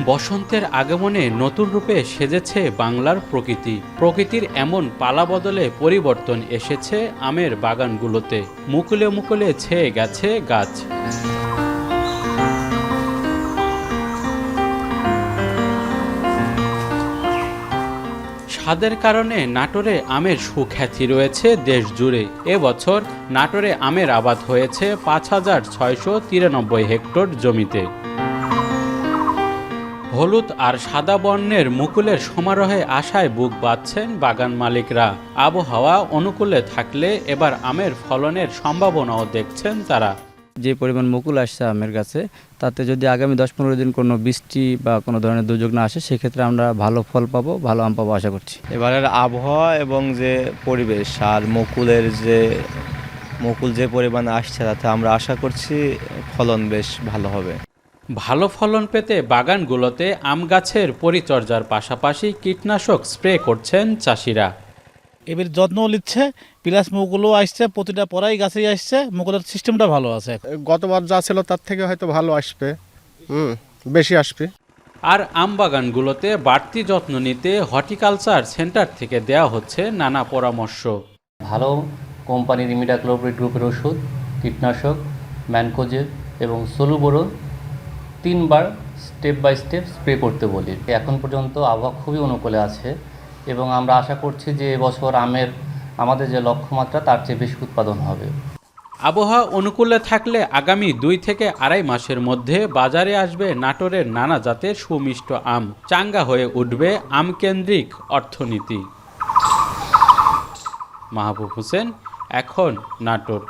বসন্তের আগমনে নতুন রূপে সেজেছে বাংলার প্রকৃতি। প্রকৃতির এমন পালাবদলে পরিবর্তন এসেছে আমের বাগানগুলোতে। মুকুলে মুকুলে ছেয়ে গেছে গাছ। স্বাদের কারণে নাটোরে আমের সুখ্যাতি রয়েছে দেশ জুড়ে। এবছর নাটোরে আমের আবাদ হয়েছে ৫,৬৯৩ হেক্টর জমিতে। হলুদ আর সাদা বর্ণের মুকুলের সমারোহে আশায় বুক বাঁধছেন বাগান মালিকরা। আবহাওয়া অনুকূলে থাকলে এবার আমের ফলনের সম্ভাবনাও দেখছেন তারা। যে পরিমাণ মুকুল আসছে আমের গাছে, তাতে যদি আগামী ১০-১৫ দিন কোনো বৃষ্টি বা কোনো ধরনের দুর্যোগ না আসে, সেক্ষেত্রে আমরা ভালো ফল পাবো, ভালো আম পাবো আশা করছি। এবারের আবহাওয়া এবং যে পরিবেশ আর মুকুল যে পরিমাণে আসছে, তাতে আমরা আশা করছি ফলন বেশ ভালো হবে। ভালো ফলন পেতে বাগানগুলোতে আম গাছের পরিচর্যার পাশাপাশি কীটনাশক স্প্রে করছেন চাষিরা। এবার যত্ন নিচ্ছে, প্লাস মুকুলও আসছে, প্রতিটা পরাই গাছেই আসছে, মুকুলের সিস্টেমটা ভালো আছে। গতবার যা ছিল তার থেকে হয়তো ভালো আসবে, বেশি আসবে। আর আম বাগানগুলোতে বাড়তি যত্ন নিতে হর্টিকালচার সেন্টার থেকে দেওয়া হচ্ছে নানা পরামর্শ। ভালো কোম্পানির ইমিডাক্লোপ্রিড গ্রুপের ওষুধ, কীটনাশক, ম্যানকোজেব এবং সোলুবোরন 3 বার স্টেপ বাই স্টেপ স্প্রে করতে বলি। এখন পর্যন্ত আবহাওয়া খুবই অনুকূলে আছে এবং আমরা আশা করছি যে এবছর আমাদের যে লক্ষ্যমাত্রা তার চেয়ে বেশি উৎপাদন হবে। আবহাওয়া অনুকূলে থাকলে আগামী 2 থেকে আড়াই মাসের মধ্যে বাজারে আসবে নাটোরের নানা জাতের সুমিষ্ট আম। চাঙ্গা হয়ে উঠবে আমকেন্দ্রিক অর্থনীতি। মাহবুব হোসেন, এখন নাটোর।